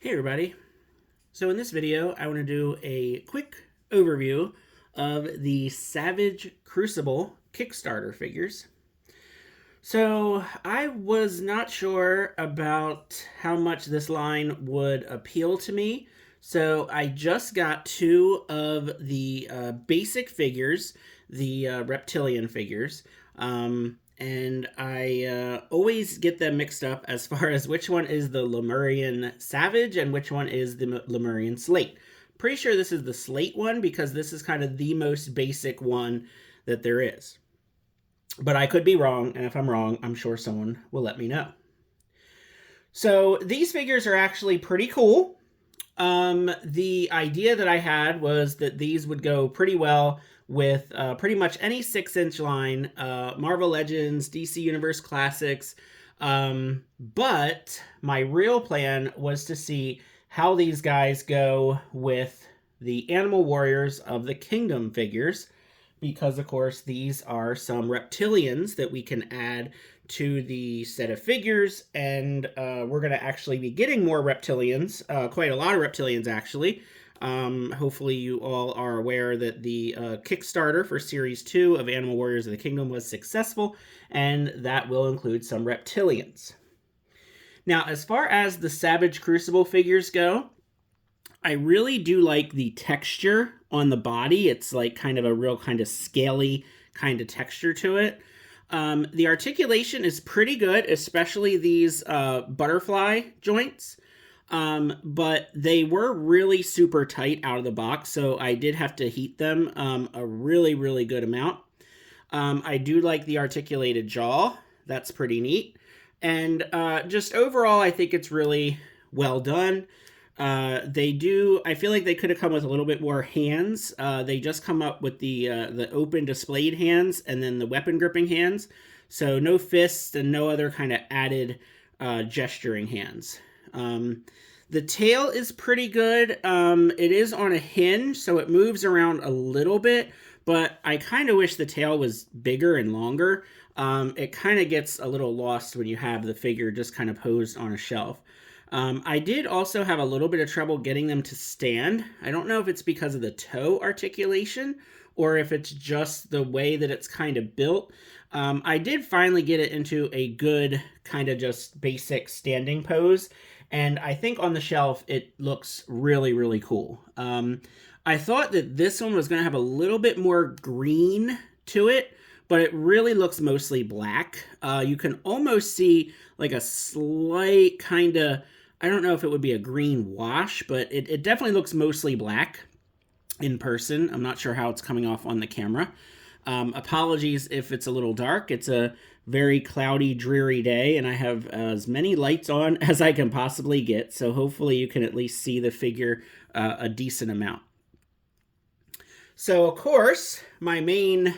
Hey everybody. So in this video, I want to do a quick overview of the Savage Crucible Kickstarter figures. So I was not sure about how much this line would appeal to me. So I just got two of the basic figures, the reptilian figures. And I always get them mixed up as far as which one is the Lemurian Savage and which one is the Lemurian Slate. Pretty sure this is the Slate one because this is kind of the most basic one that there is. But I could be wrong, and if I'm wrong, I'm sure someone will let me know. So these figures are actually pretty cool. The idea that I had was that these would go pretty well with pretty much any 6-inch line, Marvel Legends, DC Universe Classics. But my real plan was to see how these guys go with the Animal Warriors of the Kingdom figures, because of course these are some reptilians that we can add to the set of figures, and we're going to actually be getting more reptilians, quite a lot of reptilians actually. Hopefully you all are aware that the Kickstarter for Series 2 of Animal Warriors of the Kingdom was successful, and that will include some reptilians. Now, as far as the Savage Crucible figures go, I really do like the texture on the body. It's like kind of a real kind of scaly kind of texture to it. The articulation is pretty good, especially these butterfly joints. But they were really super tight out of the box, so I did have to heat them a really, really good amount. I do like the articulated jaw. That's pretty neat. And just overall, I think it's really well done. I feel like they could have come with a little bit more hands. They just come up with the open displayed hands and then the weapon gripping hands. So no fists and no other kind of added gesturing hands. The tail is pretty good. It is on a hinge, so it moves around a little bit, but I kind of wish the tail was bigger and longer. It kind of gets a little lost when you have the figure just kind of posed on a shelf. I did also have a little bit of trouble getting them to stand. I don't know if it's because of the toe articulation or if it's just the way that it's kind of built. I did finally get it into a good kind of just basic standing pose, and I think on the shelf it looks really, really cool. I thought that this one was going to have a little bit more green to it, but it really looks mostly black. You can almost see like a slight kind of, I don't know if it would be a green wash, but it definitely looks mostly black in person. I'm not sure how it's coming off on the camera. Apologies if it's a little dark. It's a very cloudy, dreary day, and I have as many lights on as I can possibly get, so hopefully you can at least see the figure a decent amount. So, of course, my main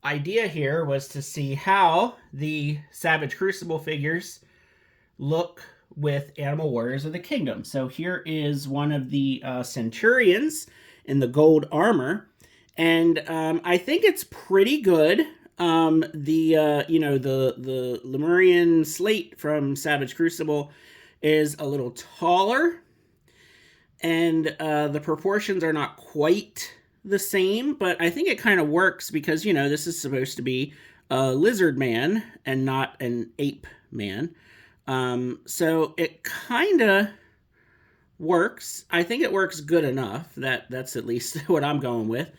idea here was to see how the Savage Crucible figures look with Animal Warriors of the Kingdom. So here is one of the Centurions in the gold armor, and I think it's pretty good. The Lemurian Slate from Savage Crucible is a little taller, and the proportions are not quite the same, but I think it kind of works because, this is supposed to be a lizard man and not an ape man. So it kind of works. I think it works good enough. That's at least what I'm going with.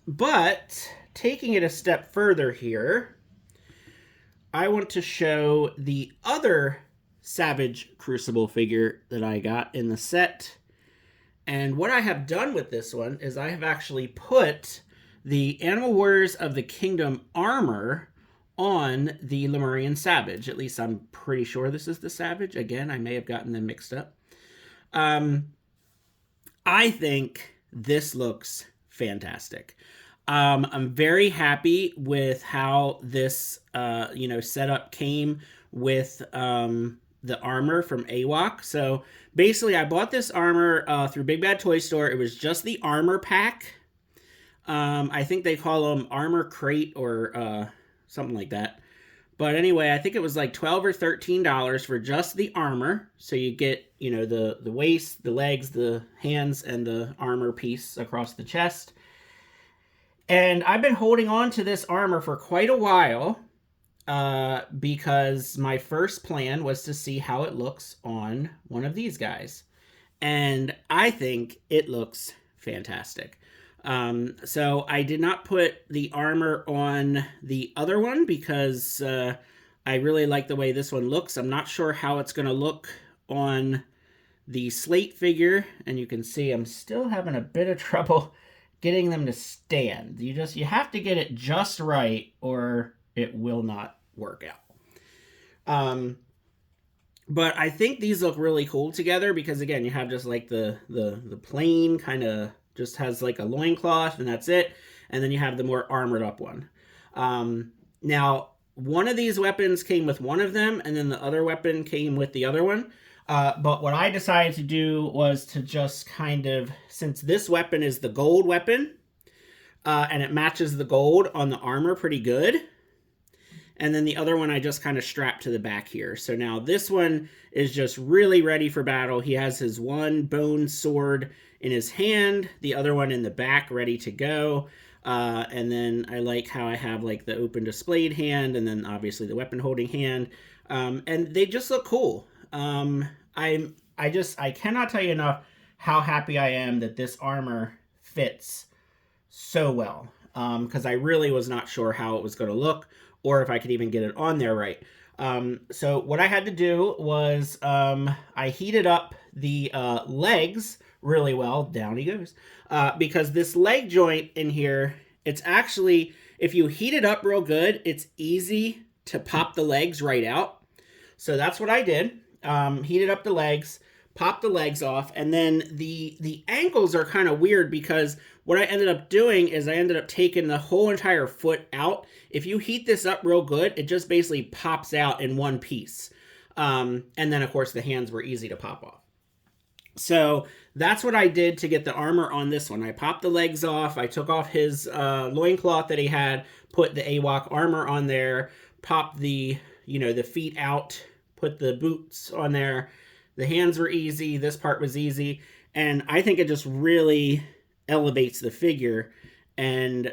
But taking it a step further here, I want to show the other Savage Crucible figure that I got in the set. And what I have done with this one is I have actually put the Animal Warriors of the Kingdom armor on the Lemurian Savage. At least I'm pretty sure this is the Savage. Again, I may have gotten them mixed up. I think this looks fantastic. I'm very happy with how this, setup came with the armor from AWOK. So basically, I bought this armor through Big Bad Toy Store. It was just the armor pack. I think they call them armor crate or something like that. But anyway, I think it was like $12 or $13 for just the armor. So you get, you know, the waist, the legs, the hands, and the armor piece across the chest. And I've been holding on to this armor for quite a while because my first plan was to see how it looks on one of these guys. And I think it looks fantastic. So I did not put the armor on the other one because I really like the way this one looks. I'm not sure how it's going to look on the Slate figure, and you can see I'm still having a bit of trouble getting them to stand. You have to get it just right or it will not work out. But I think these look really cool together because, again, you have just like the plain kind of just has like a loincloth and that's it. And then you have the more armored up one. Now, one of these weapons came with one of them, and then the other weapon came with the other one. But what I decided to do was to just kind of, since this weapon is the gold weapon, and it matches the gold on the armor pretty good. And then the other one I just kind of strapped to the back here. So now this one is just really ready for battle. He has his one bone sword in his hand, the other one in the back ready to go. And then I like how I have like the open displayed hand and then obviously the weapon holding hand. And they just look cool. I cannot tell you enough how happy I am that this armor fits so well. Because I really was not sure how it was going to look or if I could even get it on there right. So what I had to do was I heated up the legs really well. Down he goes. Because this leg joint in here, it's actually, if you heat it up real good, it's easy to pop the legs right out. So that's what I did. Heated up the legs, popped the legs off, and then the ankles are kind of weird because what I ended up doing is I ended up taking the whole entire foot out. If you heat this up real good, it just basically pops out in one piece. And then, of course, the hands were easy to pop off. So that's what I did to get the armor on this one. I popped the legs off. I took off his loincloth that he had, put the AWOK armor on there, popped the feet out, put the boots on there. The hands were easy. This part was easy. And I think it just really elevates the figure. And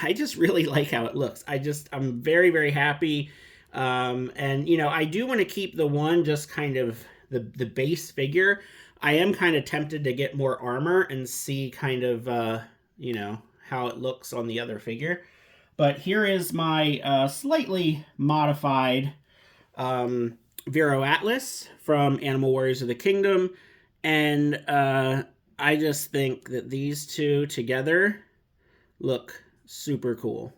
I just really like how it looks. I'm very, very happy. And, I do want to keep the one just kind of the base figure. I am kind of tempted to get more armor and see kind of, how it looks on the other figure. But here is my slightly modified Vero Atlas from Animal Warriors of the Kingdom. And I just think that these two together look super cool.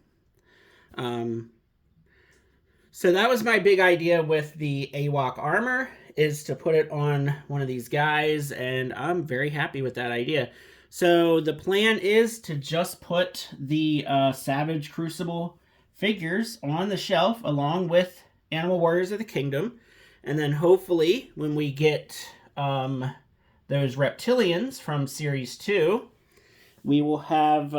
So that was my big idea with the AWOK armor, is to put it on one of these guys, and I'm very happy with that idea. So the plan is to just put the Savage Crucible figures on the shelf along with Animal Warriors of the Kingdom, and then hopefully when we get those reptilians from Series 2, we will have,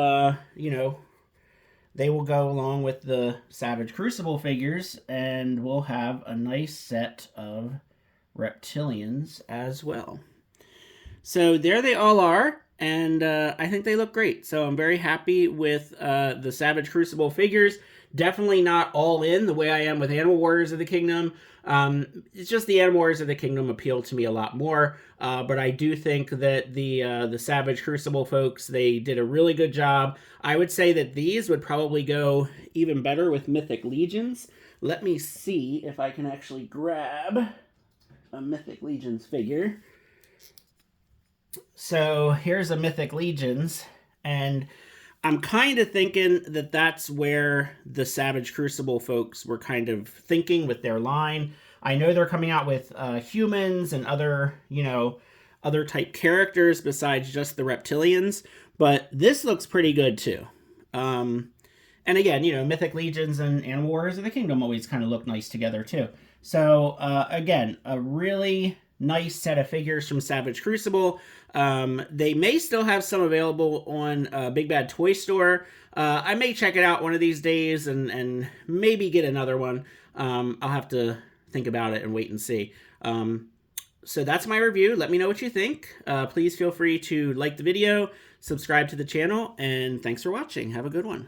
they will go along with the Savage Crucible figures, and we'll have a nice set of reptilians as well. So there they all are, and I think they look great. So I'm very happy with the Savage Crucible figures. Definitely not all in the way I am with Animal Warriors of the Kingdom. It's just the Animal Warriors of the Kingdom appeal to me a lot more. But I do think that the Savage Crucible folks, they did a really good job. I would say that these would probably go even better with Mythic Legions. Let me see if I can actually grab a Mythic Legions figure. So here's a Mythic Legions, and I'm kind of thinking that that's where the Savage Crucible folks were kind of thinking with their line. I know they're coming out with humans and other, other type characters besides just the reptilians, but this looks pretty good too. And again, Mythic Legions and Animal Warriors of the Kingdom always kind of look nice together too. So again, a really nice set of figures from Savage Crucible. They may still have some available on Big Bad Toy Store. I may check it out one of these days and maybe get another one. I'll have to think about it and wait and see. So that's my review. Let me know what you think. Please feel free to like the video, subscribe to the channel, and thanks for watching. Have a good one.